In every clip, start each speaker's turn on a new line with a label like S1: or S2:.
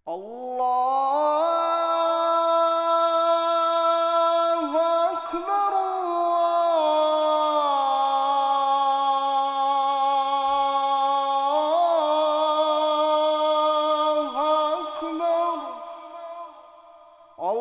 S1: Allahu Akbar, Allahu Akbar, Allahu Akbar, Allahu Akbar.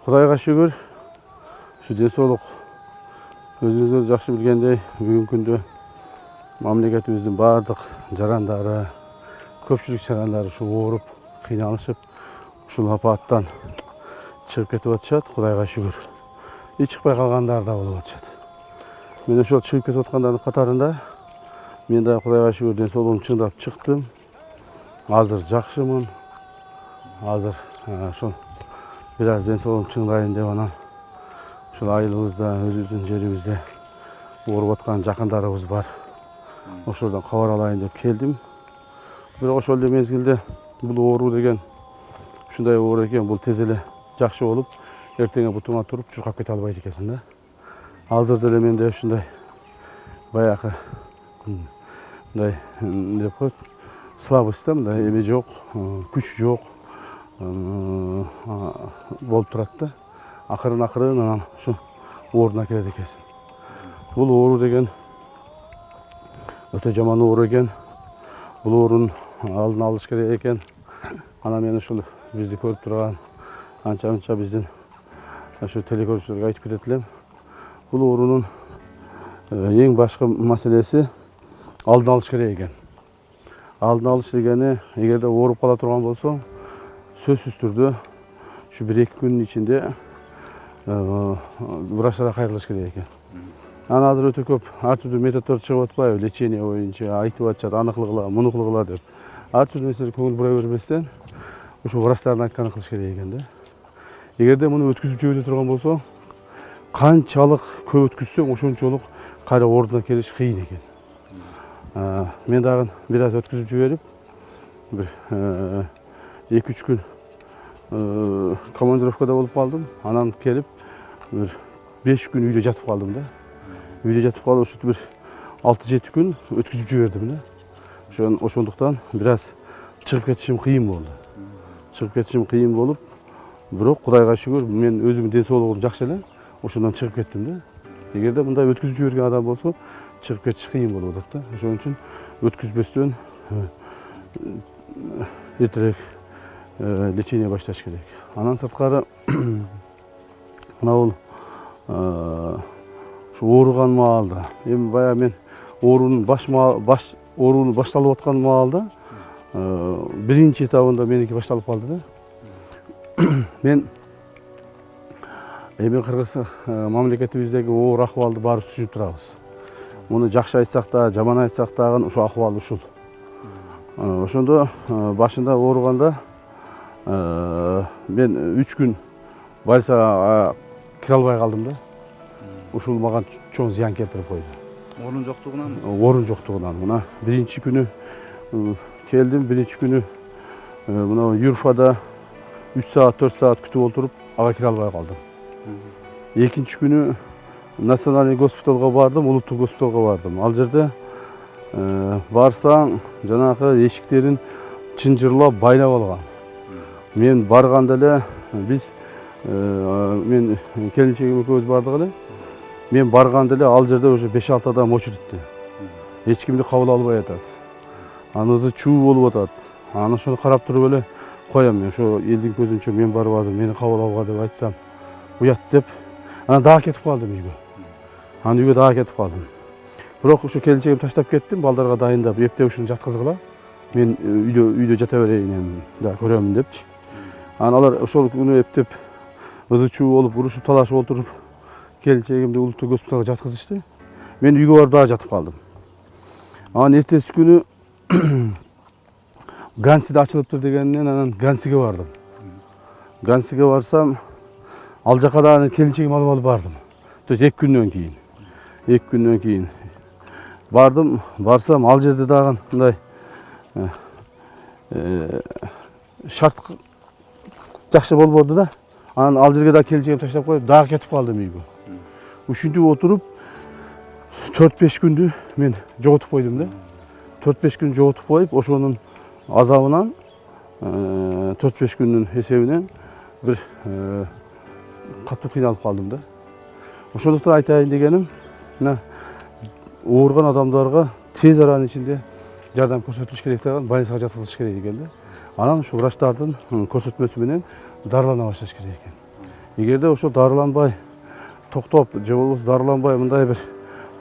S2: Құдайға шүгір, şu денсаулық өзіңіздер жақсы білгендей, бүгінгі күнде мемлекетіміздің бардық жарандары, көпшілік жарандары şu ауырып, қиналышып, ушул апаттан шығып кетіп жатышат. Құдайға шүгір. Шықпай қалғандар да болып жатышат. Мен ошол шығып кетіп жатқандардың қатарында мен да Құдайға шүгір денсаулығым чыңдап шықтым. Азыр жақшымын. Азыр ошол biraz денсаулығым чыңдайын деп анан ушул айылыбызда, өзүбүздүн жерибизде ооруп аткан жакындарыбыз бар. Ошолордон кабар алайын деп келдим. Бирок ошол эле мезгилде бул оору деген ушундай оору экен, бул тез эле жакшы болуп, эртең бутуңа туруп чуркап кете албайт экенсиң да. Азыр деле менде ушундай баягы мындай деп коет, слабость да, мындай эме жок, күч жок болуп турат да. Акырын анан ушу ооруна келет экенсиң. Бул оору деген өтө жаман оору экен. Бул оорунун алдын алыш керек экен. Анан мен ушул бизди көрүп турган анча-мынча биздин ушу телекөрүүчүлөргө айтып кетет элем. Бул оорунун эң башкы маселеси алдын алыш керек экен. Алдын алыш дегени, эгерде ооруп кала турган болсоң, сөзсүз түрдө şu 1-2 күнүн ичинде врачтарга кайрылыш керек экен. Анан азыр өтө көп ар түрдүү методдор чыгып атпайбы, лечение боюнча айтып атышат, аны кылгыла, муну кылгыла деп. Ар түрдүү нерселерге көңүл бура бербестен, ушу врачтардын айтканын кылыш керек экен да. Эгерде муну өткүзүп жибере турган болсоң, канчалык көп өткүзсөң, ошончолук кайра ордуна келиш кыйын экен. Мен дагы бир аз өткүзүп жиберип, бир 2-3 күн командировкада болуп калдым. Анан келип бир 5 күн үйдө жатып калдым да. Үйдө жатып калып, ушинтип бир 6-7 күн өткүзүп жибердим да. Ошондуктан бир аз чыгып кетишим кыйын болду. Чыгып кетишим кыйын болуп, бирок Кудайга шүгүр, мен өзүмдүн денсаулыгым жакшы эле, ошондон чыгып кеттим да. Эгерде мындай өткүзүп жиберген адам болсо, чыгып кетиш кыйын болуп атат да. Ошон үчүн өткүзбөстөн эртерээк лечение башташ керек. Анан сырткары мына бул ушу ооруган маалда, эми баягы мен оорунун ооруну башталып аткан маалда биринчи этабында меники башталып калды да. Мен эми Кыргыз мамлекетибиздеги оору акыбалды баарыбыз түшүнүп турабыз. Муну жакшы айтсак да, жаман айтсак дагы ушу акыбал ушул. Ошондо башында ооруганда мен 3 күн больницага кире албай калдым да. Ушул мага чоң зыян келтирип койду.
S3: Орун жоктугунан?
S2: Орун жоктугунан. Мына биринчи күнү келдим, биринчи күнү мына Юрфада 3 саат, 4 саат күтүп отуруп, ага кире албай калдым. Экинчи күнү национальный госпиталга бардым, улуттук госпиталга бардым. Ал жерде барсаң, жанагы эшиктерин чынжырлап байлап алган. Мен барганда эле мен келинчегим экөөбүз бардык эле. Мен барганда эле ал жерде уже 5-6 адам очередте. Эч кимди кабыл албай атат. Анысы чуу болуп атат. Аны ошону карап туруп эле коем. Мен ошо элдин көзүнчө мен барып азыр мени кабыл алууга деп айтсам, уят деп. Анан дагы кетип калдым үйгө. Анан үйгө дагы кетип калдым. Бирок ошо келинчегим таштап кеттим, балдарга дайындап, эптеп ушуну жаткызгыла. Мен үйдө жата берейин эми, да көрөмүн депчи. Анан алар ошол күнү эптеп ызы-чуу болуп, урушуп, талашып отуруп, келинчегимди улуттук госпиталга жаткызышты. Мен үйгө барып дагы жатып калдым. Анан эртеси күнү Гансиде ачылыптыр дегенинен анан Гансиге бардым. Гансиге барсам, ал жака да келинчегим алып бардым. То есть 2 күндөн кийин. 2 күндөн кийин бардым, барсам ал жерде дагы мындай шарт жакшы болбоду да. Анан ал жерге да келчегим таштап коюп, дагы кетип калдым үйгө. Ушинтип отуруп 4-5 күндү мен жоготуп койдум да. 4-5 күн жоготуп коюп, ошонун азабынан 4-5 күндүн эсебинен бир катуу кыйналып калдым да. Ошондуктан айтайын дегеним, мына ооруган адамдарга тез аранын ичинде жардам көрсөтүлүш керек деген, больницага жаткызылыш керек экен да. Анан ушу врачтардын көрсөтмөсү менен дарылана башташ керек экен. Эгерде ошо дарыланбай токтоп, же болбосо дарыланбай мындай бир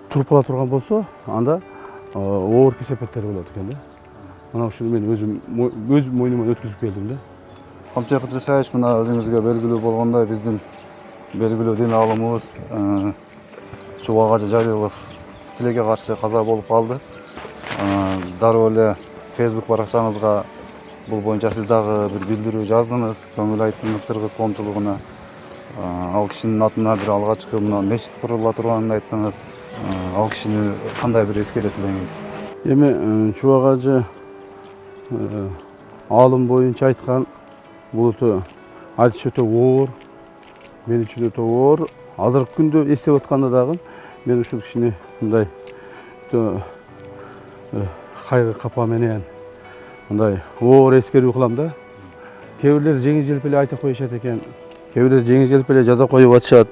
S2: туруп ала турган болсо, анда оор кесепеттер болот экен да. Мына ушуну мен өз мойнума өткүзүп келдим да.
S3: Камчы Кыдырсаевич, мына өзүңүзгө белгилүү болгондой, биздин белгилүү дин аалымыбыз Чубак Ажы Жалилов тилекке каршы каза болуп калды. Дароо эле Facebook баракчаңызга бул боюнча сиз дагы бир билдирүү жаздыңыз, көңүл айттыңыз кыргыз коомчулугуна. Ал кишинин атына бир алгачкы мына мечит курула турганын айттыңыз. Ал кишини кандай бир эскере тилеңиз?
S2: Эми Чубак Ажы аалым боюнча айткан, бул айтыш өтө оор, мен үчүн өтө оор. Азыркы күндө эстеп атканда дагы мен ушул кишини мындай кайгы капа менен мындай оор эскерүү кылам да. Кээ бирлер жеңил желп эле айта коюшат экен, кээ бирлер жеңил желп эле жаза коюп атышат.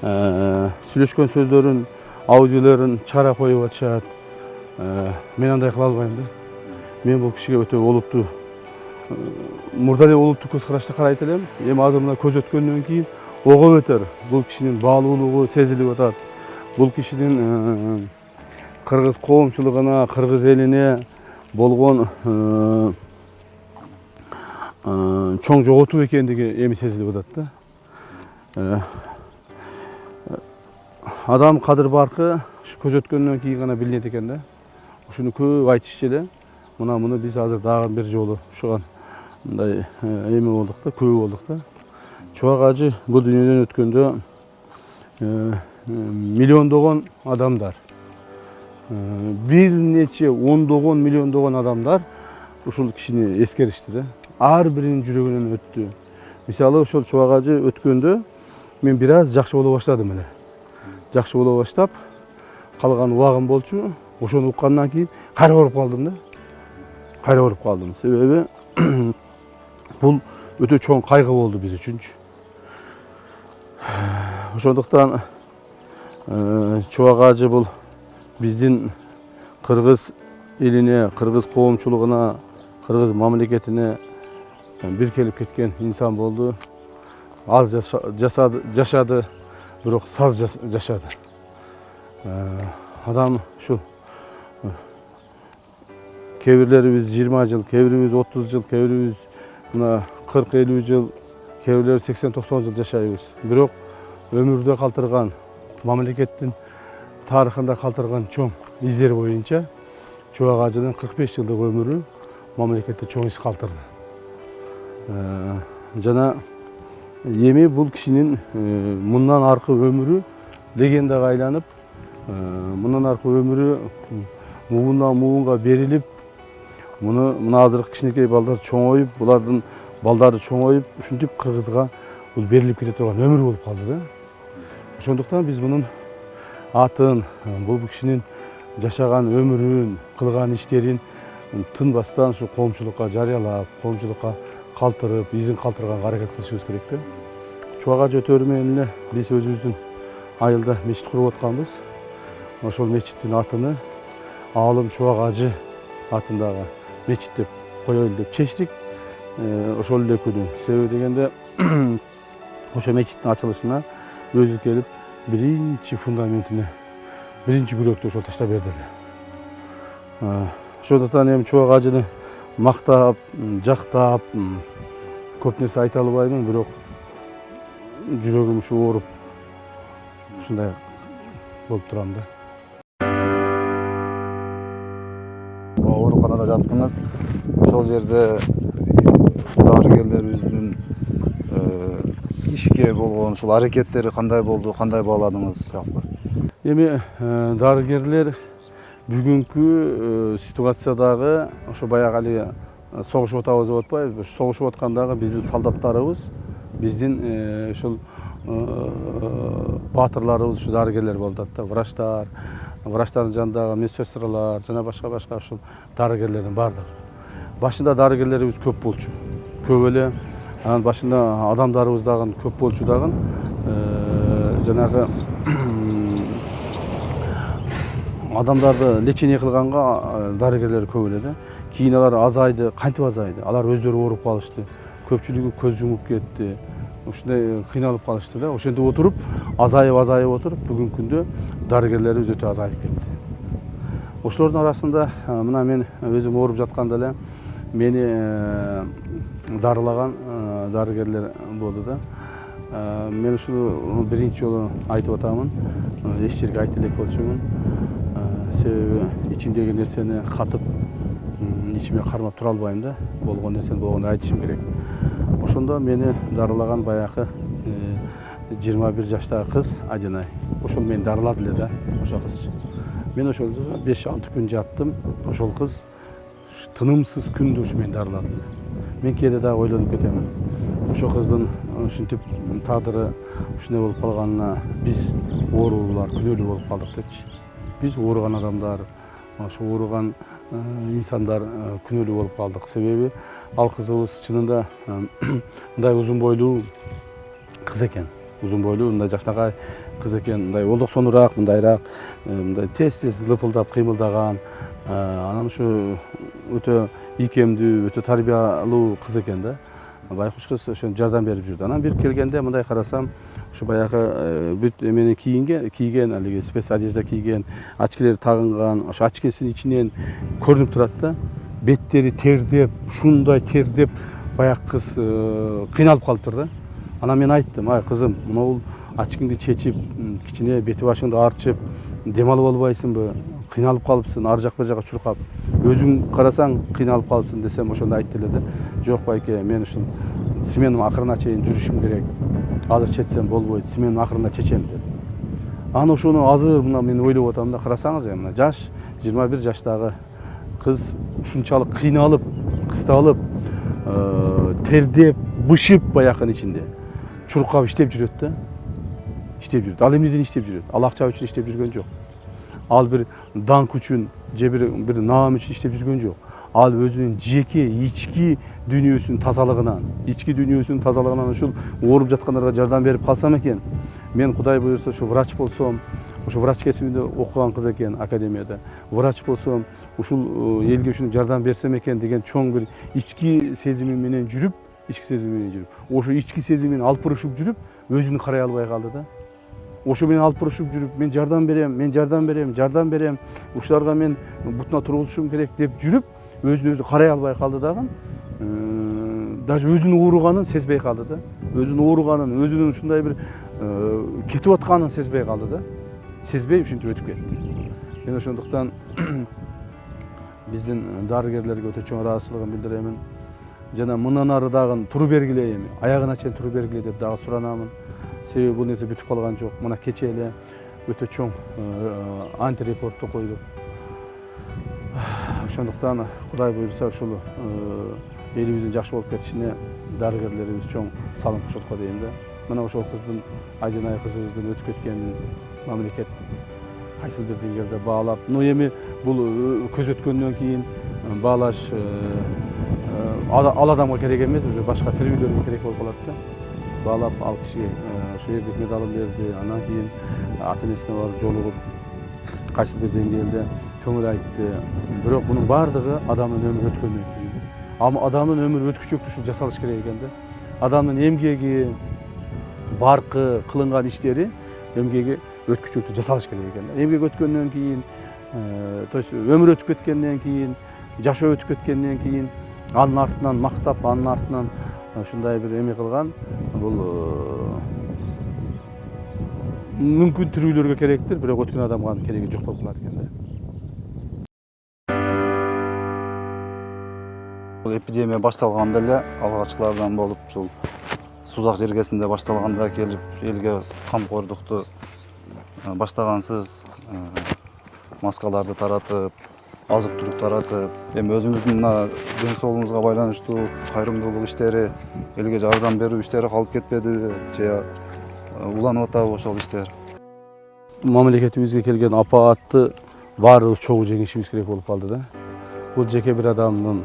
S2: Сүйлөшкөн сөздөрүн, аудиолорун чыгара коюп атышат. Мен андай кыла албайм да. Мен бул кишиге өтө олуттуу, мурда эле олуттуу көз карашта карайт элем. Эми азыр мына көз өткөндөн кийин ого өтөр. Бул кишинин баалуулугу сезилип атат. Бул кишинин кыргыз коомчулугуна, кыргыз элине болгон чоң жоготуу экендиги эми сезилип атат да. Адам кадыр баркы көз өткөндөн кийин гана билинет экен да. Ушуну көп айтышчу эле. Мына муну биз азыр дагы бир жолу ушуган мындай эме болдук да, көп болдук да. Чубак Ажы бул дүйнөдөн өткөндө миллиондогон адамдар, бир нече ондогон миллиондогон адамдар ушул кишини эскеришти да. Ар биринин жүрөгүнөн өттү. Мисалы ошол Чубак Ажы өткөндө мен бир аз жакшы боло баштадым эле. Жакшы боло баштап, калган убагым болчу. Ошону уккандан кийин кайра ооруп калдым да. Кайра ооруп калдым. Себеби бул өтө чоң кайгы болду биз үчүнчү. Ошондуктан Чубак Ажы бул биздин кыргыз элине, кыргыз коомчулугуна, кыргыз мамлекетине бир келип кеткен инсан болду. Аз жашады, бирок саз жашады. Адам ушул кээ бирлерибиз 20 жыл, кээ бирибиз 30 жыл, кээ бирибиз мына 40-50 жыл, кээ бирлер 80-90 жыл жашайбыз. Бирок өмүрдө калтырган, мамлекеттин тарыхында калтырган чоң издер боюнча Чубак Ажынын 45 жылдык өмүрү мамлекетте чоң из калтырды. Жана эми бул кишинин мындан аркы өмүрү легендага айланып, мындан аркы өмүрү муундан муунга берилип, мына азыркы кичинекей балдар чоңоюп, булардын балдары чоңоюп, ушинтип кыргызга бул берилип кете турган өмүр болуп калды да. Ошондуктан биз мунун атын, бул кишинин жашаган өмүрүн, кылган иштерин тынбастан ушу коомчулукка жарыялап, коомчулукка калтырып, изин калтырганга аракет кылышыбыз керек да. Чубак Ажы өтөрү менен эле биз өзүбүздүн айылда мечит куруп атканбыз. Ошол мечиттин атыны аалым Чубак Ажы атындагы мечит деп коелу деп чечтик. Ошол эле күнү. Себеби дегенде ошо мечиттин ачылышына өзү келип биринчи фундаментине, биринчи күрөктү ошол таштап берди эле. Ошондуктан эми Чубак Ажыны мактап, жактап көп нерсе айта албаймын, бирок жүрөгүм ушу ооруп ушундай болуп турам да.
S3: Ооруканада жаттыңыз. Ошол жерде дарыгерлерибиздин ишке болгон ушул аракеттери кандай болду, кандай бааладыңыз жалпы?
S2: Эми дарыгерлер бүгүнкү ситуациядагы ошо баягы эле согушуп атабыз деп атпайбы, согушуп аткандагы биздин солдаттарыбыз, биздин ушул баатырларыбыз, ушу дарыгерлер болуп атат да, врачтардын жанындагы медсестралар жана башка ушул дарыгерлердин баардыгы. Башында дарыгерлерибиз көп болчу. Көп эле. Анан башында адамдарыбыз дагы көп болчу дагы. Жанагы адамдарды лечение кылганга дарыгерлер көп эле да. Кийин алар азайды, кантип азайды? Алар өздөрү ооруп калышты. Көпчүлүгү көз жумуп кетти. Ушундай кыйналып калышты да. Ошентип отуруп, азайып отуруп, бүгүнкү күндө дарыгерлерибиз өтө азайып кетти. Ошолордун арасында мына мен өзүм ооруп жатканда эле мени дарылаган дарыгерлер болду да. Мен ушуну биринчи жолу айтып атамын. Эч жерге айта элек болчумун. Себеби ичимдеги нерсени катып, ичиме кармап тура албайм да. Болгон нерсени болгондой айтышым керек. Ошондо мени дарылаган баягы 21 жаштагы кыз Адинай. Ошол мени дарылады эле да, ошол кыз. Мен ошол 5-6 күн жаттым. Ошол кыз тынымсыз күндө ушу мени дарылады эле. Мен кээде дагы ойлонуп кетемин. Ошол кыздын ушинтип тагдыры ушундай болуп калганына биз оорулуулар күнөөлүү болуп калдык депчи. Биз ооруган адамдар, ошо ооруган инсандар күнөөлүү болуп калдык. Себеби ал кызыбыз чынында мындай узун бойлуу кыз экен. Узун бойлуу, мындай жакшынакай кыз экен. Мындай олдоксонураак, мындайраак, мындай тез лыпылдап кыймылдаган, анан ушу өтө ийкемдүү, өтө тарбиялуу кыз экен да. Байкуш кыз ошентип жардам берип жүрдү. Анан бир келгенде мындай карасам, ушу баягы бүт эмени кийген, алиги спец одежда кийген, очкилер тагынган, ошо очкесинин ичинен көрүнүп турат да. Беттери тердеп, ушундай тердеп, баягы кыз кыйналып калыптыр да. Анан мен айттым: "Ай кызым, могул очкиңди чечип, кичине бети башыңды арчып, дем алып албайсыңбы? Кыйналып калыпсың, ар жак бир жака чуркап. Өзүң карасаң кыйналып калыпсың" десем, ошондо айтты эле да: "Жок байке, мен ушул сменанын акырына чейин жүрүшүм керек. Азыр чечсем болбойт, сменанын акырында чечем" деди. Анан ошону азыр мына мен ойлоп атам да, карасаңыз мына жаш 21 жаштагы кыз ушунчалык кыйналып, кысталып, тердеп, бышып баягынын ичинде чуркап иштеп жүрөт да. Иштеп жүрөт. Ал эмнеден иштеп жүрөт? Ал акча үчүн иштеп жүргөн жок. Ал бир даңк үчүн же бир наам үчүн иштеп жүргөн жок. Ал өзүнүн жеке ички дүйнөсүнүн тазалыгынан ушул ооруп жаткандарга жардам берип калсам экен. Мен Кудай буйрса ушу врач болсом, ушу врач кесибинде окуган кыз экен академияда. Врач болсом, ушул элге ушуну жардам берсем экен деген чоң бир ички сезими менен жүрүп, ошо ички сезимин алпырышып жүрүп, өзүн карай албай калды да. Ошо менен алпырышып жүрүп, мен жардам берем, ушуларга мен бутуна тургузушум керек деп жүрүп, өзүн өзү карай албай калды дагы. Даже өзүнүн ооруганын сезбей калды да. Өзүнүн ооруганын, өзүнүн ушундай бир кетип атканын сезбей калды да. Сезбей ушинтип өтүп кетти. Мен ошондуктан биздин дарыгерлерге өтө чоң ыраазычылыгымды билдиремин. Жана мындан ары дагы туруп бергиле, аягына чейин туруп бергиле деп дагы суранамын. Себеби бул нерсе бүтүп калган жок. Мына кечээ эле өтө чоң антирекордду койдук. Ошондуктан Кудай буйрса ушул элибиздин жакшы болуп кетишине дарыгерлерибиз чоң салым кошотко дейм да. Мына ошол кыздын, Айдинай кызыбыздын өтүп кеткенин мамлекет кайсыл бир деңгээлде баалап, эми бул көз өткөндөн кийин баалаш ал адамга керек эмес, уже башка тирүүлөргө керек болуп калат да. Баалап ал кишиге ошо эрдик медалын берди. Андан кийин ата-энесине барып жолугуп кайсыл бир деңгээлде көңүл айтты. Бирок мунун баардыгы адамдын өмүрү өткөндөн кийин. Адамдын өмүрү өткүчөктүү ушул жасалыш керек экен да. Адамдын эмгеги, баркы, кылынган иштери эмгеги өткүчөктүү жасалыш керек экен да. Эмгек өткөндөн кийин, то есть өмүр өтүп кеткенден кийин, жашоо өтүп кеткенден кийин анын артынан мактап, анын артынан ушундай бир эме кылган, бул мүмкүн тирүүлөргө керектир, бирок өткөн адамга анын кереги жок болуп калат экен да.
S3: Эпидемия башталганда эле алгачкылардан болуп ушул Сузак жергесинде башталганда келип элге камкордукту баштагансыз, маскаларды таратып, азык түлүк таратып, эми өзүбүздүн мына ден соолугубузга байланыштуу кайрымдуулук иштери, элге жардам берүү иштери калып кетпедиби же уланып атабы ошол иштер?
S2: Мамлекетибизге келген апаатты баарыбыз чогуу жеңишибиз керек болуп калды да. Бул жеке бир адамдын,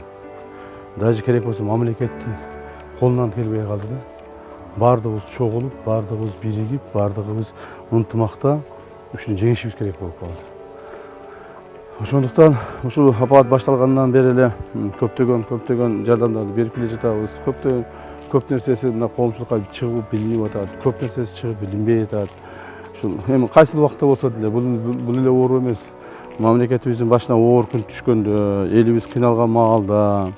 S2: даже керек болсо мамлекеттин колунан келбей калды да. Бардыгыбыз чогулуп, бардыгыбыз биригип, бардыгыбыз ынтымакта ушуну жеңишибиз керек болуп калды. Ошондуктан ушул апаат башталгандан бери эле көптөгөн жардамдарды берип келе жатабыз. Көп нерсеси мына коомчулукка чыгып билинип атат, көп нерсеси чыгып билинбей атат. Ушул эми кайсыл убакытта болсо деле бул эле оор эмес. Мамлекетибиздин башына оор күн түшкөндө, элибиз кыйналган маалда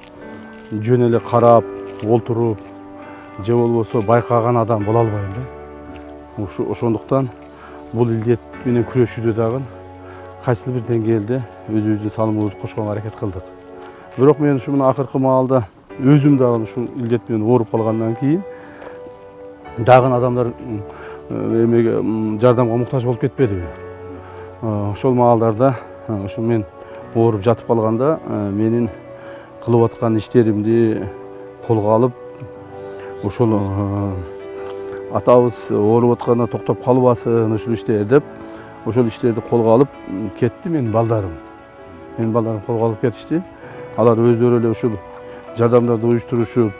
S2: жөн эле карап, олтуруп, же болбосо байкаган адам боло албайм да. Ошондуктан бул илдет менен күрөшүүдө дагы кайсыл бир деңгээлде өзүбүздүн салымыбызды кошконго аракет кылдык. Бирок мен ушу мына акыркы маалда өзүм дагы ушул илдет менен ооруп калгандан кийин дагы адамдар эмеге жардамга муктаж болуп кетпедиби? Ошол маалдарда ошо мен ооруп жатып калганда менин кылып аткан иштеримди колго алып, ошол атабыз ооруп атканда токтоп калбасын ушул иштер деп, ошол иштерди колго алып кетти менин балдарым. Менин балдарым колго алып кетишти. Алар өздөрү эле ушул жардамдарды уюштурушуп,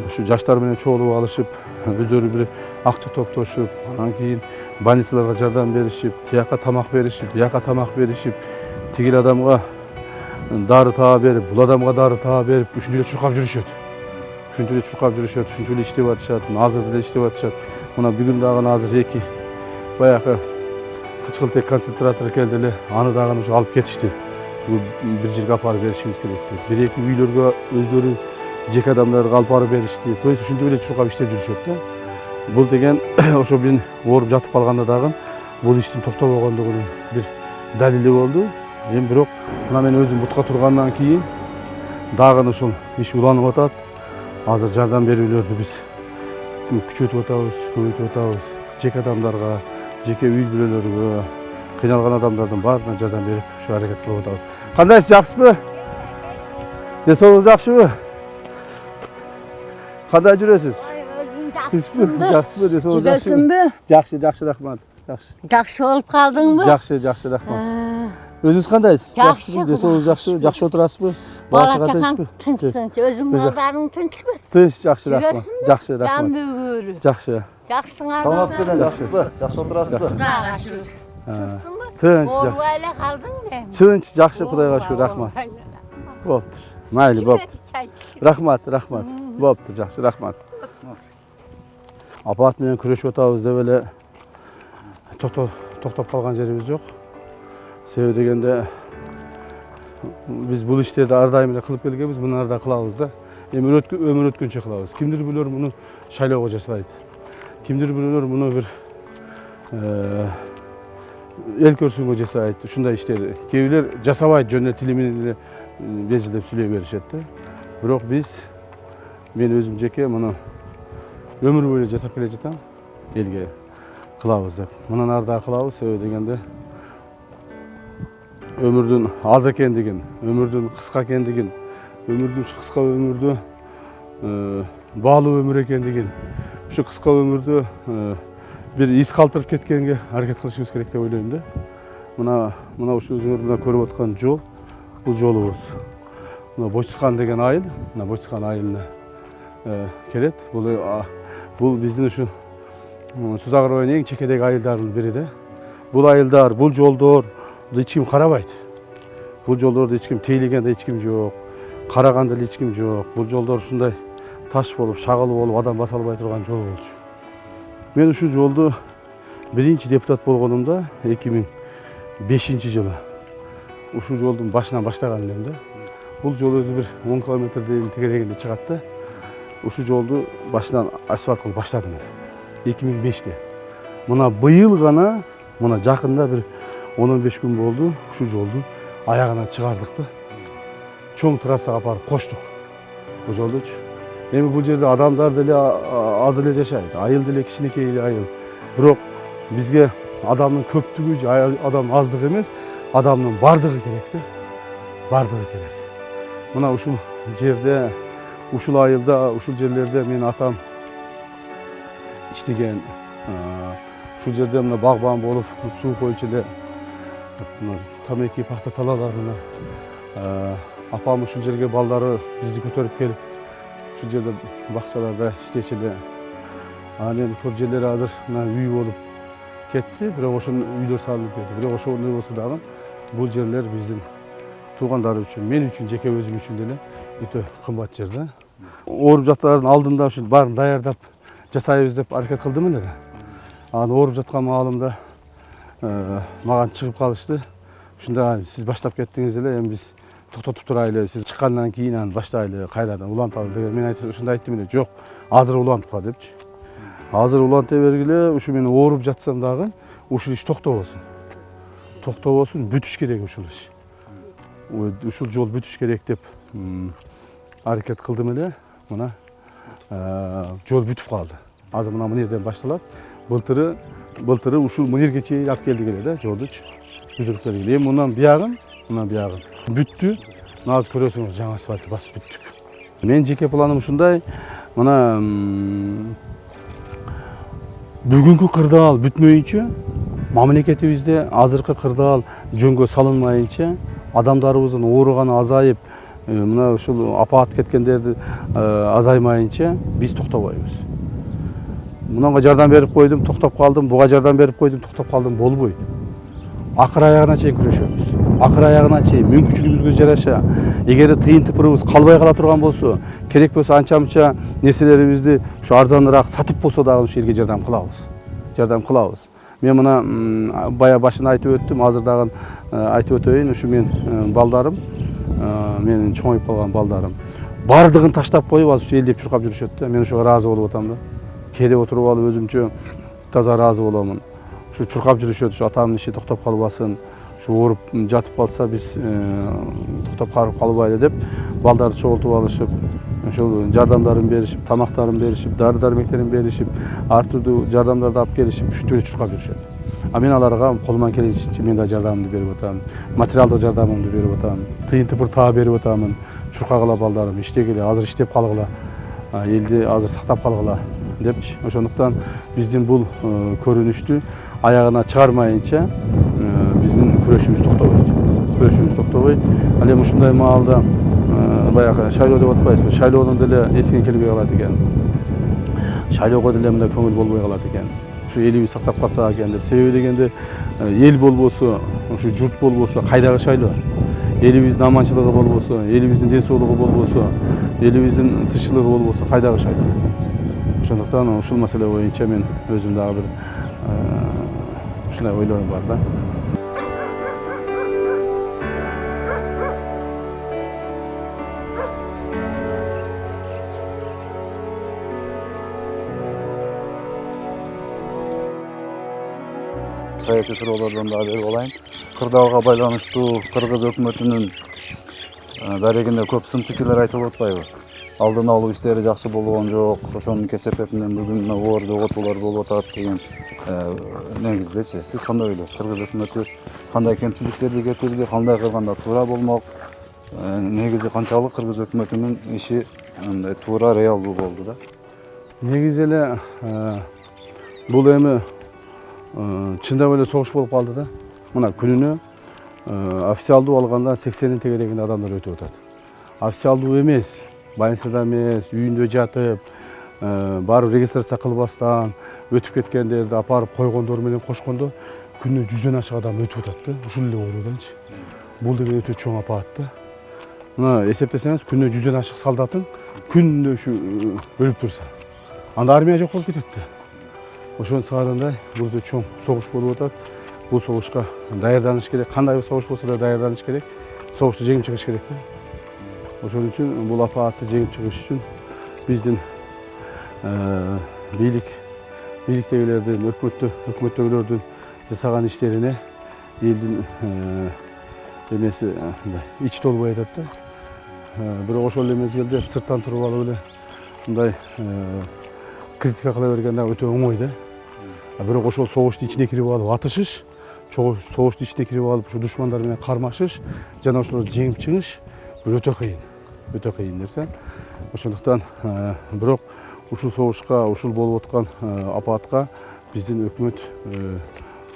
S2: ушу жаштар менен чогулуп алышып, өздөрү бир акча топтошуп, анан кийин больницаларга жардам беришип, тияка тамак беришип, бияка тамак беришип, тигил адамга дары таап берип, бул адамга дары таап берип, ушинтип эле чуркап жүрүшөт. Ушинтип эле иштеп атышат, азыр деле иштеп атышат. Мына бүгүн дагы азыр эки баягы кычкылтек концентратор келди эле, аны дагы ушу алып кетишти. Бир жерге алып барып беришибиз керек деп. Бир-эки үйлөргө өздөрү жеке адамдарды алып барып беришти. То есть ушинтип эле чуркап иштеп жүрүшөт да. Бул деген ошо мен ооруп жатып калганда дагы бул иштин токтобогондугунун бир далили болду. Эми бирок мына мен өзүм бутка тургандан кийин дагы ушул иш уланып атат. Азыр жардам берүүлөрдү биз күчөтүп атабыз, көбөйтүп атабыз. Жеке адамдарга, жеке үй бүлөлөргө, кыйналган адамдардын баарына жардам берип, ушу аракет кылып атабыз. Кандайсыз, жакшысызбы? Ден соолугуңуз жакшыбы? Кандай жүрөсүз?
S4: Өзүң
S2: Жакшысызбы? Ден соолугуңуз
S4: жакшыбы?
S2: Жакшы, рахмат.
S4: Жакшы болуп калдыңбы?
S2: Жакшы, рахмат. Өзүңүз кандайсыз?
S4: Жакшы.
S2: Ден соолугуңуз жакшыбы? Жакшы отурасызбы?
S4: Бала чакаң тынч. Өзүң балдарың тынчпы?
S2: Тынч, жакшы, рахмат. Жакшы, рахмат.
S4: Жан бөгөрү.
S2: Жакшы.
S4: Жакшыңар.
S3: Саламатсыз белең, жакшысызбы? Жакшы отурасызбы?
S4: Кудайга шүгүр. Тынчсыңбы?
S2: Тынч,
S4: Ооруп
S2: жакшы.
S4: эле калдың да.
S2: Тынч, жакшы, Кудайга шүгүр, рахмат. Болуптур. Майли, болуптур. Рахмат. Болуптур, жакшы, рахмат. Апаат менен күрөшүп атабыз деп эле токтоп калган жерибиз жок. Себеби дегенде биз бул иштерди ар дайым эле кылып келгенбиз, муну ар да кылабыз да. Эми өмүр өткөнчө кылабыз. Кимдир бирөөлөр муну шайлоого жасайт. Кимдир бирөөлөр муну бир эл көрсүнгө жасайт. Ушундай иштер. Кээ бирлер жасабайт, жөн эле тили менен эле безилдеп сүйлөй беришет да. Бирок мен өзүм жеке муну өмүр бою жасап келе жатам. Элге кылабыз деп. Мындан ары да кылабыз, себеби дегенде өмүрдүн аз экендигин, өмүрдүн кыска экендигин, өмүрдүн кыска өмүрдү баалуу өмүр экендигин, ушу кыска өмүрдү бир из калтырып кеткенге аракет кылышыбыз керек деп ойлойм да. Мына ушу өзүңөр мына көрүп аткан жол, бул жолубуз. Мына Бочкан деген айыл, мына Бочкан айылына келет. Бул биздин ушу Сузак районунун эң чекедеги айылдардын бири да. Бул айылдар, бул жолдор эч ким карабайт. Бул жолдорду эч ким тейлегенде эч ким жок, караганда эле эч ким жок. Бул жолдор ушундай таш болуп, шагыл болуп, адам баса албай турган жол болчу. Мен ушул жолду биринчи депутат болгонумда 2005-жылы ушул жолдун башынан баштаган элем да. Бул жол өзү бир 10 километрден тегерегинде чыгат да. Ушул жолду башынан асфальт кылып баштадым мен 2005-те. Мына быйыл гана, мына жакында бир 10-15 күн болду, ушул жолду аягына чыгардык да. Чоң трассага барып коштук. Бул жолдучу. Эми бул жерде адамдар деле аз эле жашайт, айыл деле кичинекей эле айыл. Бирок бизге адамдын көптүгү же адам аздыгы эмес, адамдын бардыгы керек да. бардыгы керек. Мына ушул жерде, ушул айылда, ушул жерлерде менин атам иштеген. Ушул жерде мына багбан болуп, суу койчу эле тамеки пахта талаларына апам ушул жерге балдары бизди көтөрүп келип, ушул жерде бакчаларда иштечү эле. Анан эми көп жерлери азыр мына үй болуп кетти, бирок ошол үйлөр салынып кетти. Бирок ошондой болсо дагы бул жерлер биздин туугандар үчүн, мен үчүн, жеке өзүм үчүн деле өтө кымбат жер да. Ооруп жаткандын алдында ушул баарын даярдап жасайбыз деп аракет кылдым эле. Анан ооруп жаткан маалымда маған чыгып калышты. Ушунда сиз баштап кеттиңиз эле, эми биз токтотуп турайлы, сиз чыккандан кийин анан баштайлы, кайрадан уланталы деген. Мен ушундай айттым эле, жок, азыр улантпа депчи. Азыр уланта бергиле, ушу мен ооруп жатсам дагы ушул иш токтобосун. Токтобосун, бүтүш керек ушул иш. Ушул жол бүтүш керек деп аракет кылдым эле. Мына жол бүтүп калды. Азыр мына жерден башталат. Былтыры ушул жерге чейин алып келдик эле да, жолдучу. Түзүлүп келди. Эми мындан биягын бүттү. Мына азыр көрөсүңүз, жаңы асфальтты басып бүттүк. Мен жеке планым ушундай. Мына бүгүнкү кырдаал бүтмөйүнчө, мамлекетибизде азыркы кырдаал жөнгө салынмайынча, адамдарыбыздын ооруганы азайып, мына ушул апаат кеткендерди азаймайынча биз токтобойбуз. Мынага жардам берип койдум, токтоп калдым, буга жардам берип койдум, токтоп калдым, болбойт. Акыр аягына чейин күрөшөбүз. Акыр аягына чейин мүмкүнчүлүгүбүзгө жараша, эгер тыйын тыпырыбыз калбай кала турган болсо, керек болсо анча-мынча нерселерибизди ушу арзаныраак сатып болсо дагы ушул элге жардам кылабыз. Мен мына бая башында айтып өттүм, азыр дагы айтып өтөйүн, ушу мен балдарым, менин чоңоюп калган балдарым бардыгын таштап коюп, азыр ушу элдеп чуркап жүрүшөт да. Мен ошого ыраазы болуп атам да. Кээде отуруп алып өзүмчө таза ыраазы боломун. Ушу чуркап жүрүшөт, ушу атамдын иши токтоп калбасын. Ушу ооруп жатып калса биз токтоп калбайлы деп балдарды чогултуп алышып, ошол жардамдарын беришип, тамактарын беришип, дары-дармектерин беришип, ар түрдүү жардамдарды алып келишип, ушинтип эле чуркап жүрүшөт. А мен аларга колуман келишинче мен да жардамымды берип атам, материалдык жардамымды берип атам, тыйын тыпыр таа берип атамын. Чуркагыла балдарым, иштегиле, азыр иштеп калгыла, элди азыр сактап калгыла депчи. Ошондуктан биздин бул көрүнүштү аягына чыгармайынча биздин күрөшүбүз токтобойт. Ал эми ушундай маалда баягы шайлоо деп атпайбызбы? Шайлоонун деле эсиңе келбей калат экен. Шайлоого деле мындай көңүл болбой калат экен. Ушу элибиз сактап калсак экен деп. Себеби дегенде эл болбосо, ушу журт болбосо кайдагы шайлоо? Элибиздин аманчылыгы болбосо, элибиздин ден соолугу болбосо, элибиздин тынччылыгы болбосо кайдагы шайлоо? Ошондуктан ушул маселе боюнча мен өзүм дагы бир ушундай ойлорум бар да.
S3: Саясий суроолордон дагы берип алайын. Кырдаалга байланыштуу Кыргыз өкмөтүнүн дарегинде көп сын пикирлер айтылып атпайбы? Алдын алуу иштери жакшы болгон жок, ошонун кесепетинен бүгүн мына оор жоготуулар болуп атат деген негиздечи. Сиз кандай ойлойсуз? Кыргыз өкмөтү кандай кемчиликтерди кетирди, кандай кылганда туура болмок? Негизи канчалык Кыргыз өкмөтүнүн иши мындай туура, реалдуу болду да?
S2: Негизи эле бул эми чындап эле согуш болуп калды да. Мына күнүнө официалдуу алганда 80-ин тегерегинде адамдар өтүп атат. Официалдуу эмес, больницада эмес, үйүндө жатып, барып регистрация кылбастан өтүп кеткендерди апарып койгондор менен кошкондо күнүнө 100дөн ашык адам өтүп атат да. Ушул эле ооруданчы. Бул деген өтө чоң апаат да. Мына эсептесеңиз, күнүнө 100дөн ашык солдатын күнүнө ушу өлүп турса, анда армия жок болуп кетет да. Ошонун саадындай бул өтө чоң согуш болуп атат. Бул согушка даярданыш керек. Кандай согуш болсо да даярданыш керек. Согушту жеңип чыгыш керек да. Ошон үчүн бул апаатты жеңип чыгыш үчүн биздин бийликтегилердин, өкмөттөгүлөрдүн жасаган иштерине элдин эмеси ич толбой атат да. Бирок ошол эле мезгилде сырттан туруп алып эле мындай критика кыла берген дагы өтө оңой да. Бирок ошол согуштун ичине кирип алып атышыш согуштун ичине кирип алып ушу душмандар менен кармашыш жана ошолорду жеңип чыгыш бул өтө кыйын нерсе. Ошондуктан бирок ушул согушка, ушул болуп аткан апатка биздин өкмөт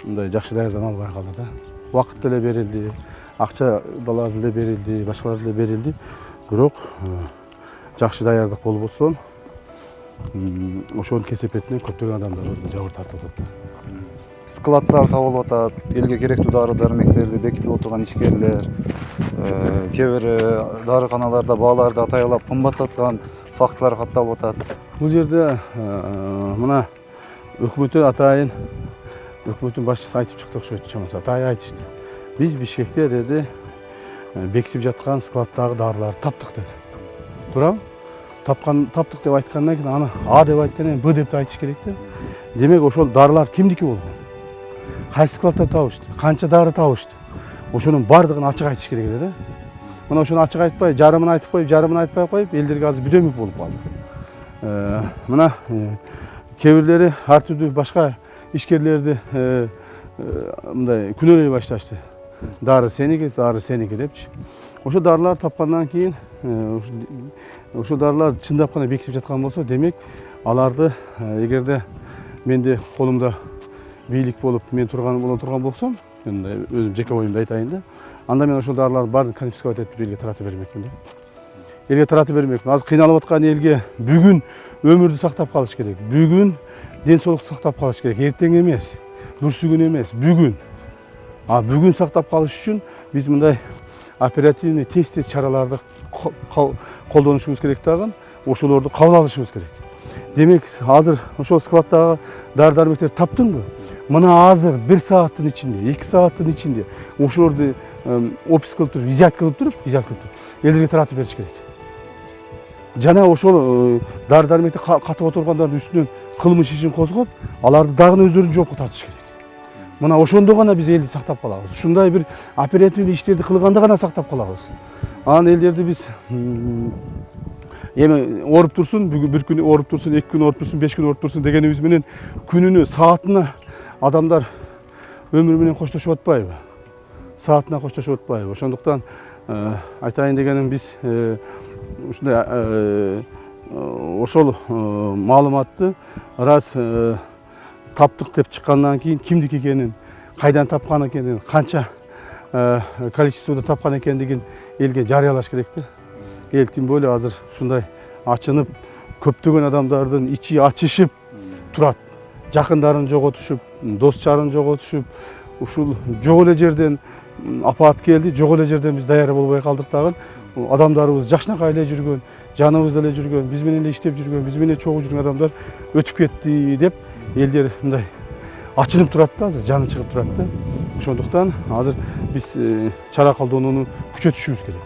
S2: мындай жакшы даярдана албай калды да. Убакыт деле берилди, акчалар деле берилди, башкалар деле берилди. Бирок жакшы даярдык болуп отсо ошонун кесепетинен көптөгөн адамдар жабыр тартып атат.
S3: Складдар табылып атат, элге керектүү дары дармектерди бекитип отурган ишкерлер, кээ бир дарыканаларда бааларды атайлап кымбаттаткан фактылар катталып атат.
S2: Бул жерде мына өкмөттүн атайын өкмөттүн башчысы айтып чыкты окшойт, чамасы атайын айтышты. Биз Бишкекте деди бекитип жаткан складдагы дарыларды таптык деди. Туурабы? Таптык деп айткандан кийин аны А деп айткандан кийин Б деп айтыш керек да. Демек ошол дарылар кимдики болгон? Кайсы складда табышты? Канча дары табышты? Ошонун бардыгын ачык айтыш керек эле да. Мына ошону ачык айтпай, жарымын айтып коюп, жарымын айтпай коюп, элдерге азыр бүдөмүк болуп калды. Мына кээ бирлери ар түрдүү башка ишкерлерди мындай күнөөлөй башташты. Дары сеники депчи. Ошо дарыларды тапкандан кийин ошол дарылар чындап гана бекитип жаткан болсо, демек аларды эгерде менде колумда бийлик болуп мен турган болсом, мен өзүм жеке оюмду айтайын да. Анда мен ошол дарыларды баарын конфисковать этип элге таратып бермекмин да. Элге таратып бермекмин. Азыр кыйналып аткан элге бүгүн өмүрдү сактап калыш керек. Бүгүн ден соолукту сактап калыш керек. Эртең эмес, бүрсүгүн эмес, бүгүн. Бүгүн сактап калыш үчүн биз мындай оперативный тез чараларды колдонушубуз керек дагы, ошолорду кабыл алышыбыз керек. Демек азыр ошол складдагы дары дармектерди таптыңбы? Мына азыр 1 сааттын ичинде, 2 сааттын ичинде ошолорду опись кылып туруп, изят кылып туруп, элдерге таратып бериш керек. Жана ошол дары дармекти катып отургандардын үстүнөн кылмыш ишин козгоп, аларды дагы өздөрүн жоопко тартыш керек. Мына ошондо гана биз элди сактап калабыз. Ушундай бир оперативный иштерди кылганда гана сактап калабыз. Анан элдерди биз эми ооруп турсун, бир күн ооруп турсун, 2 күн ооруп турсун, 5 күн ооруп турсун дегенибиз менен күнүнө, саатына адамдар өмүрү менен коштошуп атпайбы? Саатына коштошуп атпайбы? Ошондуктан айтайын дегеним биз ушундай ошол маалыматты раз таптык деп чыккандан кийин кимдики экенин, кайдан тапкан экенин, канча количествода тапкан экендигин элге жарыялаш керек да. Эл тем более азыр ушундай ачынып, көптөгөн адамдардын ичи ачышып турат. Жакындарын жоготушуп, дос жарын жоготушуп, ушул жок эле жерден апат келди, жок эле жерден биз даяр болбой калдык дагы. Адамдарыбыз жакшынакай эле жүргөн, жаныбызда эле жүргөн, биз менен эле иштеп жүргөн, биз менен чогуу жүргөн адамдар өтүп кетти деп элдер мындай ачынып турат да, азыр жаны чыгып турат да. Ошондуктан азыр биз чара колдонууну күчөтүшүбүз керек.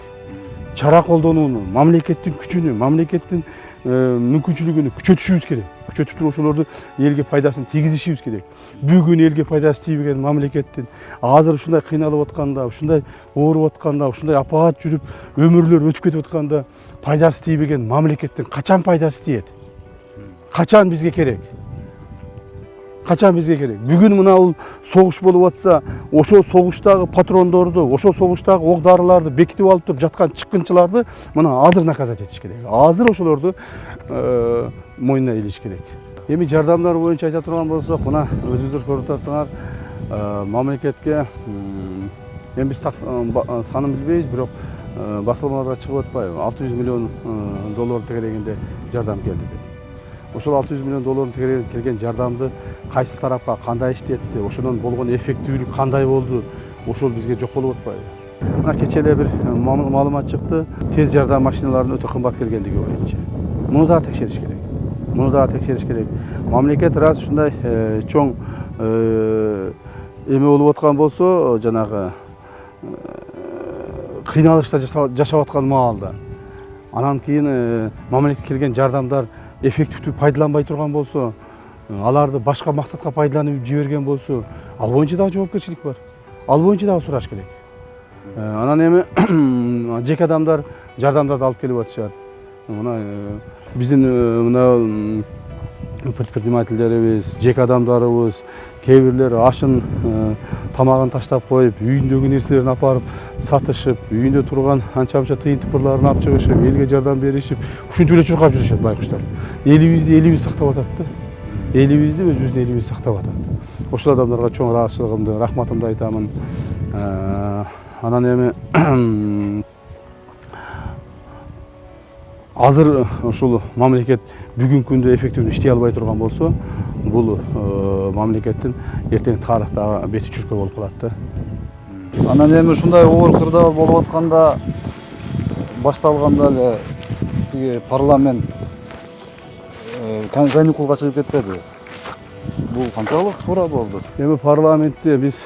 S2: Чара колдонууну, мамлекеттин күчүнү, мамлекеттин мүмкүнчүлүгүнү күчөтүшүбүз керек. Күчөтүп туруп ошолорду элге пайдасын тийгизишибиз керек. Бүгүн элге пайдасы тийбеген мамлекеттин азыр ушундай кыйналып атканда, ушундай ооруп атканда, ушундай апаат жүрүп, өмүрлөр өтүп кетип атканда пайдасы тийбеген мамлекеттин качан пайдасы тиет? Качан бизге керек? Качан бизге керек? Бүгүн мына бул согуш болуп атса, ошол согуштагы патрондорду, ошол согуштагы ок дарыларды бекитип алып туруп жаткан чыккынчыларды мына азыр наказать этиш керек. Азыр ошолорду мойнуна илиш керек. Эми жардамдар боюнча айта турган болсок, мына өзүңүздөр көрүп атасыңар, мамлекетке эми биз санын билбейбиз, бирок басылмаларга чыгып атпайбы? 600 миллион доллар тегерегинде жардам келди деп. Ошол 600 миллион доллар келген жардамды кайсы тарапка кандай иштетти, ошондон болгон эффективдүүлүк кандай болду, ошол бизге жок болуп атпайбы? Мына кечээ эле бир маалымат чыкты, тез жардам машиналарынын өтө кымбат келгендиги боюнча. Муну дагы текшериш керек. Муну дагы текшериш керек. Мамлекет раз ушундай чоң эме болуп аткан болсо, жанагы кыйналышта жашап аткан маалда, анан кийин мамлекетке келген жардамдар эффективдүү пайдаланбай турган болсо, аларды башка максатка пайдаланып жиберген болсо, ал боюнча дагы жоопкерчилик бар. Ал боюнча дагы сураш керек. Анан эми жеке адамдар жардамдарды алып келип атышат. Мына биздин мына предпринимательдерибиз, жеке адамдарыбыз, кээ бирлери ашын, тамагын таштап коюп, үйүндөгү нерселерин апарып сатышып, үйүндө турган анча-мынча тыйын тыпырларын алып чыгышып, элге жардам беришип, ушинтип эле чуркап жүрүшөт байкуштар. Элибизди сактап атат да. Элибизди өзүбүздүн элибизди сактап атат. Ошол адамдарга чоң ыраазычылыгымды, рахматымды айтамын. Анан эми азыр ушул мамлекет бүгүнкү күндө эффективдүү иштей албай турган болсо, бул мамлекеттин эртең тарыхтагы бети чүркөө болуп калат да.
S3: Анан эми ушундай оор кырдаал болуп атканда, башталганда эле тиги парламент каникулга чыгып кетпеди. Бул канчалык туура болду?
S2: Эми парламентте биз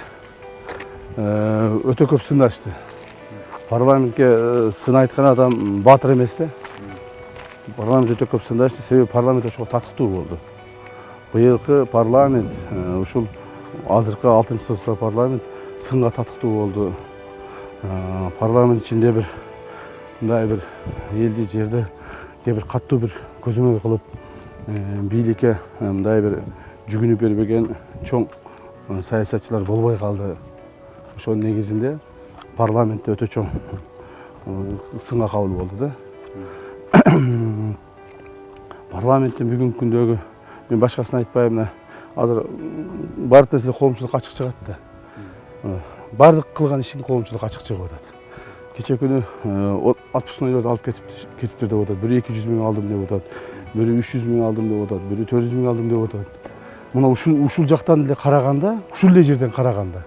S2: өтө көп сындашты. Парламентке сын айткан адам баатыр эмес да. Парламент өтө көп сындашты, себеби парламент ошого татыктуу болду. Быйылкы парламент, ушул азыркы 6-созда парламент сынга татыктуу болду. Парламент ичинде мындай бир элди жерде кээ бир каттуу бир көзөмөл кылып, бийликке мындай бир жүгүнүп бербеген чоң саясатчылар болбой калды. Ошонун негизинде парламентте өтө чоң сынга кабыл болду да. Парламенттин бүгүнкү күндөгү, мен башкасын айтпайм, азыр баардык нерсе коомчулукка ачык чыгат да. Баардык кылган ишин коомчулукка ачык чыгып атат. Кече күнү отпускнойлорду алып кетиптир деп атат. Бири 200 миң алдым деп атат. Бири 300 миң алдым деп атат. Бири 400 миң алдым деп атат. Мына ушул жактан эле караганда, ушул эле жерден караганда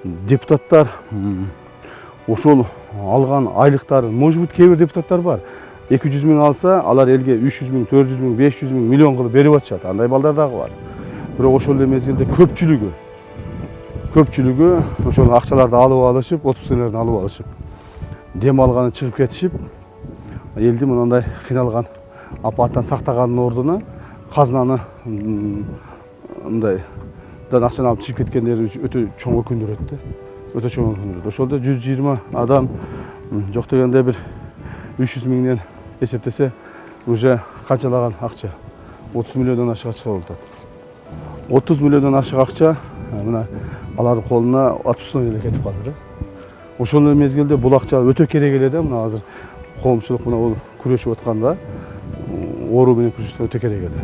S2: депутаттар ошол алган айлыктарын, может быть, кээ бир депутаттар бар. 200 миң алса, алар элге 300 миң, 400 миң, 500 миң, миллион кылып берип атышат. Андай балдар дагы бар. Бирок ошол эле мезгилде көпчүлүгү ошол акчаларды алып алышып, отпускайларды алып алышып, дем алганын чыгып кетишип, элди мындай кыйналган апаттан сактаганын ордуна казынаны мындай акчаны алып чыгып кеткендери өтө чоң өкүндүрөт да. Өтө чоң өкүндүрөт. Ошолдо 120 адам жок дегенде бир 300 миңден эсептесе, уже канчалаган акча? 30 миллиондон ашык акча болуп атат. 30 миллиондон ашык акча мына алардын колуна отпускной эле кетип калды да. Ошол мезгилде бул акча өтө керек эле да. Мына азыр коомчулук мына бул күрөшүп атканда, оору менен күрөшүп өтө керек эле.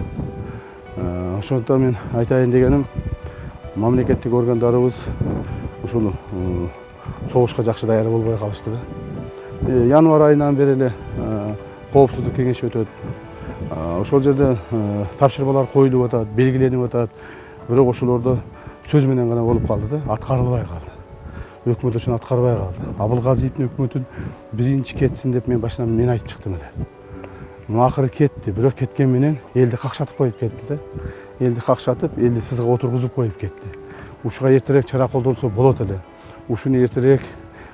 S2: Ошондуктан мен айтайын дегеним, мамлекеттик органдарыбыз ушул согушка жакшы даяр болбой калышты да. Январь айынан бери эле коопсуздук кеңеши өтөт. Ошол жерде тапшырмалар коюлуп атат, белгиленип атат. Бирок ошолорду сөз менен гана болуп калды да, аткарылбай калды. Өкмөт ошону аткарбай калды. Абылгазиевдин өкмөтүн биринчи кетсин деп мен башынан мен айтып чыктым эле. Акыры кетти, бирок кеткен менен элди какшатып коюп кетти да. Элди какшатып, элди сызга отургузуп коюп кетти. Ушуга эртерээк чара колдонсо болот эле. Ушуну эртерээк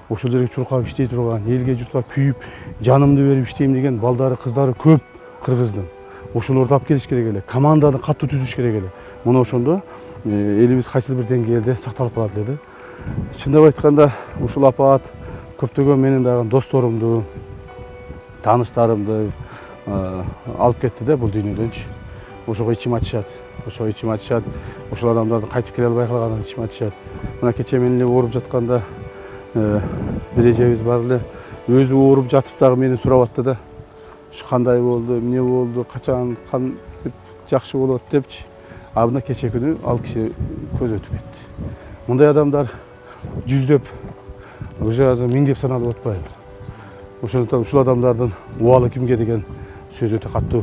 S2: ошол жерге чуркап иштей турган, элге журтка күйүп, жанымды берип иштейм деген балдары, кыздары көп кыргыздын. Ошолорду алып келиш керек эле. Команданы катуу түзүш керек эле. Мына ошондо элибиз кайсыл бир деңгээлде сакталып калат эле да. Чындап айтканда, ушул апаат көптөгөн менин дагы досторумду, тааныштарымды алып кетти да бул дүйнөдөнчү. Ошого ичим ачышат. Ошол адамдардын кайтып келе албай калганын ичим ачышат. Мына кече менен эле ооруп жатканда бир эжебиз бар эле, өзү ооруп жатып дагы мени сурап атты да. Кандай болду, эмне болду, качан кантип жакшы болот депчи. Мына кече күнү ал киши көз өтүп кетти. Мындай адамдар жүздөп, уже азыр миңдеп саналып атпайбы. Ошондуктан ушул адамдардын убалы кимге деген сөз өтө катуу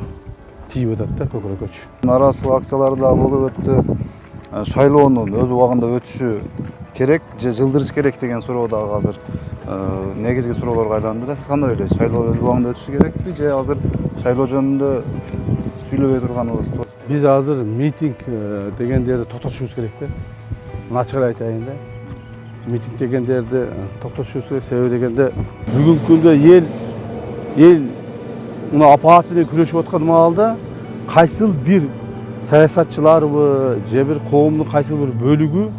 S2: тийип атат да көкүрөккөчү.
S3: Нараазычылык акциялары да болуп өттү. Шайлоонун өз убагында өтүшү керек же жылдырыш керек деген суроо дагы азыр негизги суроолорго айланды да. Сиз кандай ойлойсуз? Шайлоо өз убагында өтүшү керекпи же азыр шайлоо жөнүндө сүйлөбөй турганыбыз?
S2: Биз азыр митинг дегендерди токтотушубуз керек да. Мына ачык эле айтайын да. Митинг дегендерди токтотушубуз керек. Себеби дегенде бүгүнкү күндө эл мына апаат менен күрөшүп аткан маалда кайсыл бир саясатчыларбы же бир коомдун кайсыл бир бөлүгү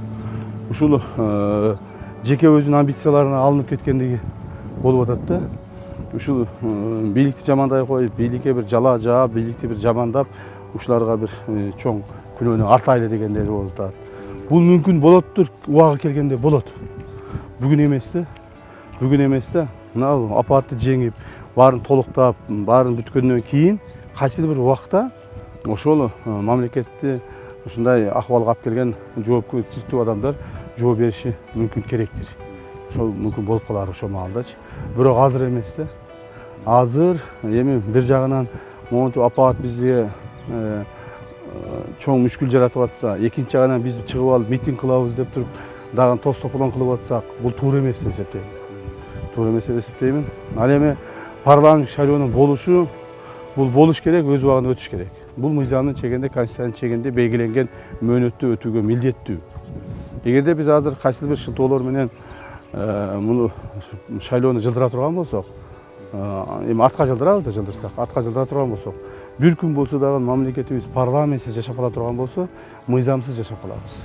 S2: ушул жеке өзүнүн амбицияларына алынып кеткендиги болуп атат да. Ушул бийликти жамандай коюп, бийликке бир жала жаап, бийликти бир жамандап, ушуларга бир чоң күнөөнү артайлы дегендери болуп атат. Бул мүмкүн болоттур, убагы келгенде болот. Бүгүн эмес да. Бүгүн эмес да. Мына апатты жеңип, баарын толуктап, баарын бүткөндөн кийин кайсыл бир убакта ошол мамлекетти ушундай акыбалга алып келген жоопкерчиликтүү адамдар жооп бериши мүмкүн керектир. Ошол мүмкүн болуп калар ошол маалдачы. Бирок азыр эмес да. Азыр эми бир жагынан монтип апат бизге чоң мүшкүл жаратып атса, экинчи жагынан биз чыгып алып митинг кылабыз деп туруп, дагы тоз тополон кылып атсак, бул туура эмес деп эсептейм. Туура эмес деп эсептеймин. Ал эми парламент шайлоонун болушу, бул болуш керек, өз убагында өтүш керек. Бул мыйзамдын чегинде, конституциянын чегинде белгиленген мөөнөттү өтүүгө милдеттүү. Эгерде биз азыр кайсыл бир шылтоолор менен муну шайлоону жылдыра турган болсок, эми артка жылдырабыз, жылдырсак, артка жылдыра турган болсок, бир күн болсо дагы мамлекетибиз парламентсиз жашап кала турган болсо, мыйзамсыз жашап калабыз.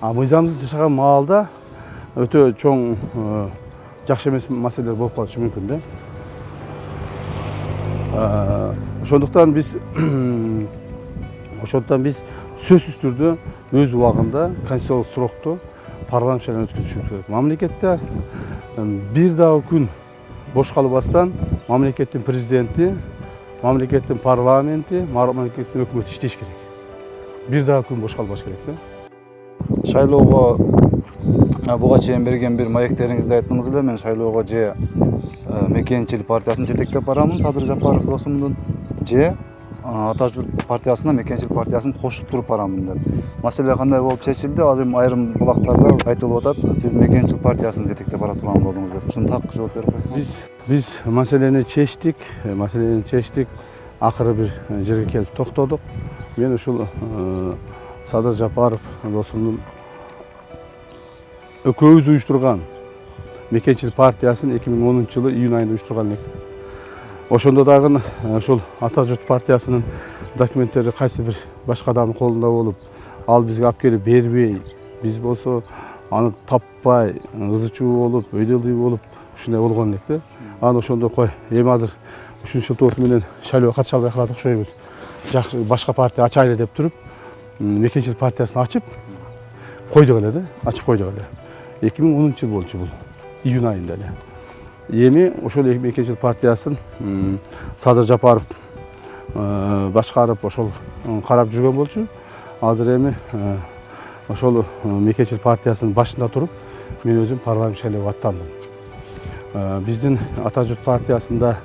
S2: Мыйзамсыз жашаган маалда өтө чоң жакшы эмес маселелер болуп калышы мүмкүн да. Ошондуктан биз сөзсүз түрдө өз убагында конституциялык срокто парламент шайлоонун өткөзүшүбүз керек. Мамлекетте бир дагы күн бош калбастан мамлекеттин президенти, мамлекеттин парламенти, мамлекеттин өкмөтү иштеш керек. Бир дагы күн бош калбаш керек да.
S3: Шайлоого буга чейин берген бир маектериңизди айттыңыз эле. Мен шайлоого же Мекенчил партиясын жетектеп барамын, Садыр Жапаров досумдун, же Ата журт партиясына Мекенчил партиясын кошуп туруп барамын деп. Маселе кандай болуп чечилди? Азыр айрым булактарда айтылып атат, сиз Мекенчил партиясын жетектеп бара турган болдуңуз деп. Ушуну так жооп берип койсоңуз.
S2: Биз маселени чечтик, акыры бир жерге келип токтодук. Мен ушул Садыр Жапаров досумдун экөөбүз уюштурган Мекенчил партиясын 2010-жылы июнь айында уюштурган элек. Ошондо дагы ошол Ата журт партиясынын документтери кайсы бир башка адамдын колунда болуп, ал бизге алып келип бербей, биз болсо аны таппай, ызы чуу болуп, өйдөлүү болуп, ушундай болгон элек да. Анан ошондо кой, эми азыр ушул шылтоосу менен шайлоого катыша албай калат окшойбуз. Башка партия ачайлы деп туруп, Мекенчил партиясын ачып койдук эле да, ачып койдук эле. 2010-жыл болчу бул, июнь айында эле. Эми ошол Мекенчил партиясын Садыр Жапаров башкарып, ошол карап жүргөн болчу. Азыр эми ошол Мекенчил партиясынын башында туруп, мен өзүм парламент шайлоого аттандым. Биздин Ата журт партиясында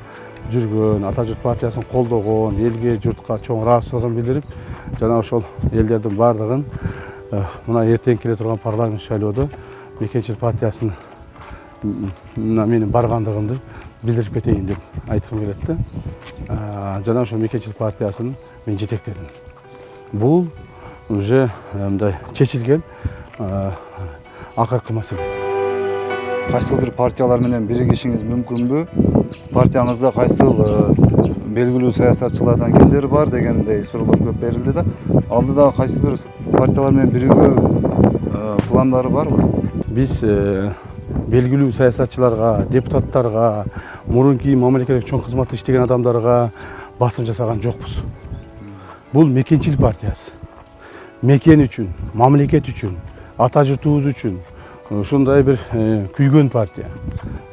S2: жүргөн, Ата журт партиясын колдогон, элге, журтка чоң ыраазычылыгын билдирип, жана ошол элдердин бардыгын мына эртең келе турган парламент шайлоодо Мекенчил партиясынын менин баргандыгымды билдирип кетейин деп айткым келет да. Жана ошол Мекенчил партиясын мен жетектедим. Бул уже мындай чечилген акыркы маселе.
S3: Кайсыл бир партиялар менен биригишиңиз мүмкүнбү? Партияңызда кайсыл белгилүү саясатчылардан кимдер бар дегендей суроолор көп берилди да. Алдыда кайсы бир партиялар менен биригүү пландары барбы?
S2: Биз белгилүү саясатчыларга, депутаттарга, мурунки мамлекеттик чоң кызматта иштеген адамдарга басым жасаган жокпуз. Бул Мекенчил партиясы. Мекен үчүн, мамлекет үчүн, ата журтубуз үчүн ушундай бир күйгөн партия.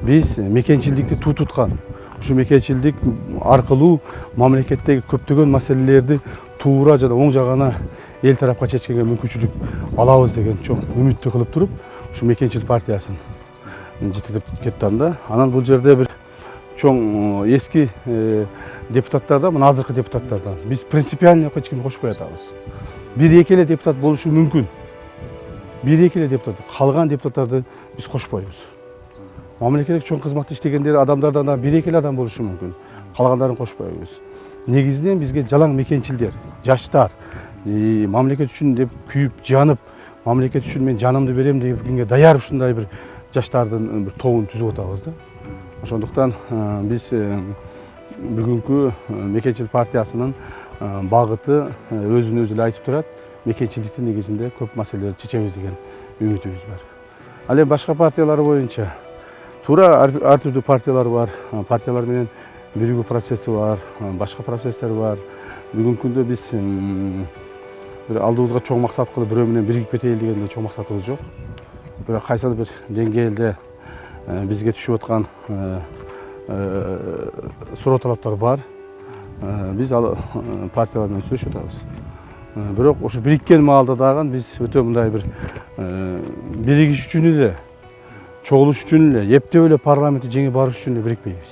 S2: Биз мекенчилдикти туу туткан. Ушу мекенчилдик аркылуу мамлекеттеги көптөгөн маселелерди туура жана оң жагына эл тарапка чечкенге мүмкүнчүлүк алабыз деген чоң үмүттү кылып туруп, ушу Мекенчил партиясын жетектеп кеттим да. Анан бул жерде бир чоң эски депутаттардан, мына азыркы депутаттардан биз принципиально эч кимди кошпой атабыз. Бир-эки эле депутат болушу мүмкүн. Бир-эки эле депутат, калган депутаттарды биз кошпойбуз. Мамлекеттик чоң кызматта иштегендер адамдардан да бир-эки эле адам болушу мүмкүн. Калгандарын кошпойбуз. Негизинен бизге жалаң мекенчилдер, жаштар, мамлекет үчүн деп күйүп, жанып, мамлекет үчүн мен жанымды берем дегенге даяр ушундай бир жаштардын бир тобун түзүп атабыз да. Ошондуктан биз бүгүнкү Мекенчил партиясынын багыты өзүн өзү эле айтып турат. Мекенчилдиктин негизинде көп маселелерди чечебиз деген үмүтүбүз бар. Ал эми башка партиялар боюнча туура ар түрдүү партиялар бар. Партиялар менен биригүү процесси бар, башка процесстер бар. бүгүнкү күндө биз бир алдыбызга чоң максат кылып бирөө менен биригип кетели деген чоң максатыбыз жок. Бирок кайсыл бир деңгээлде бизге түшүп аткан суроо талаптар бар. Биз ал партиялар менен сүйлөшүп атабыз. Бирок ошо бириккен маалда дагы биз өтө мындай бир биригиш үчүн эле, чогулуш үчүн эле, эптеп эле парламентти жеңип барыш үчүн эле бирикпейбиз.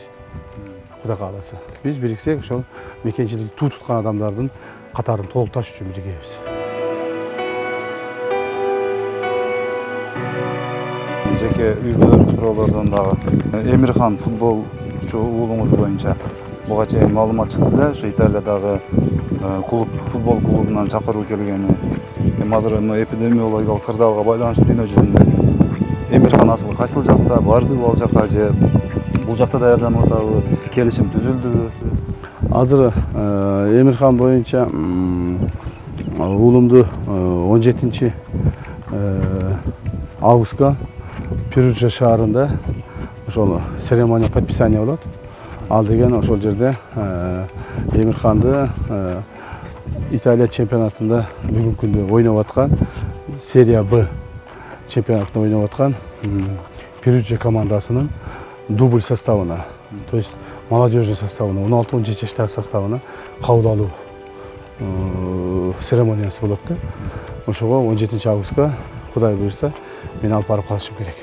S2: Кудай кааласа. Биз бириксек ошол мекенчиликти туу туткан адамдардын катарын толукташ үчүн биригебиз.
S3: Жеке үйдө суроолордон дагы Эмирхан футболчу уулуңуз боюнча буга чейин маалымат чыкты эле, ошо Италиядагы клуб, футбол клубунан чакыруу келгени. Азыр эпидемиологиялык кырдаалга байланыштуу дүйнө жүзүндө Эмирхан асыл кайсыл жакта, бардыбы ал жака же бул жакта даярданып атабы, келишим түзүлдүбү?
S2: Азыр Эмирхан боюнча уулумду 17 августка Перуджа шаарында ошол церемония подписания болот. Ал деген ошол жерде Эмирханды Италия чемпионатында бүгүнкү күндө ойноп аткан серия Б чемпионатында ойноп аткан Перуджа командасынын дубль составына, то есть молодежный составына, 16-17 жаштагы составына кабыл алуу церемониясы болот да. Ошого 17 августка Кудай буйрса мен алып барып калышым керек.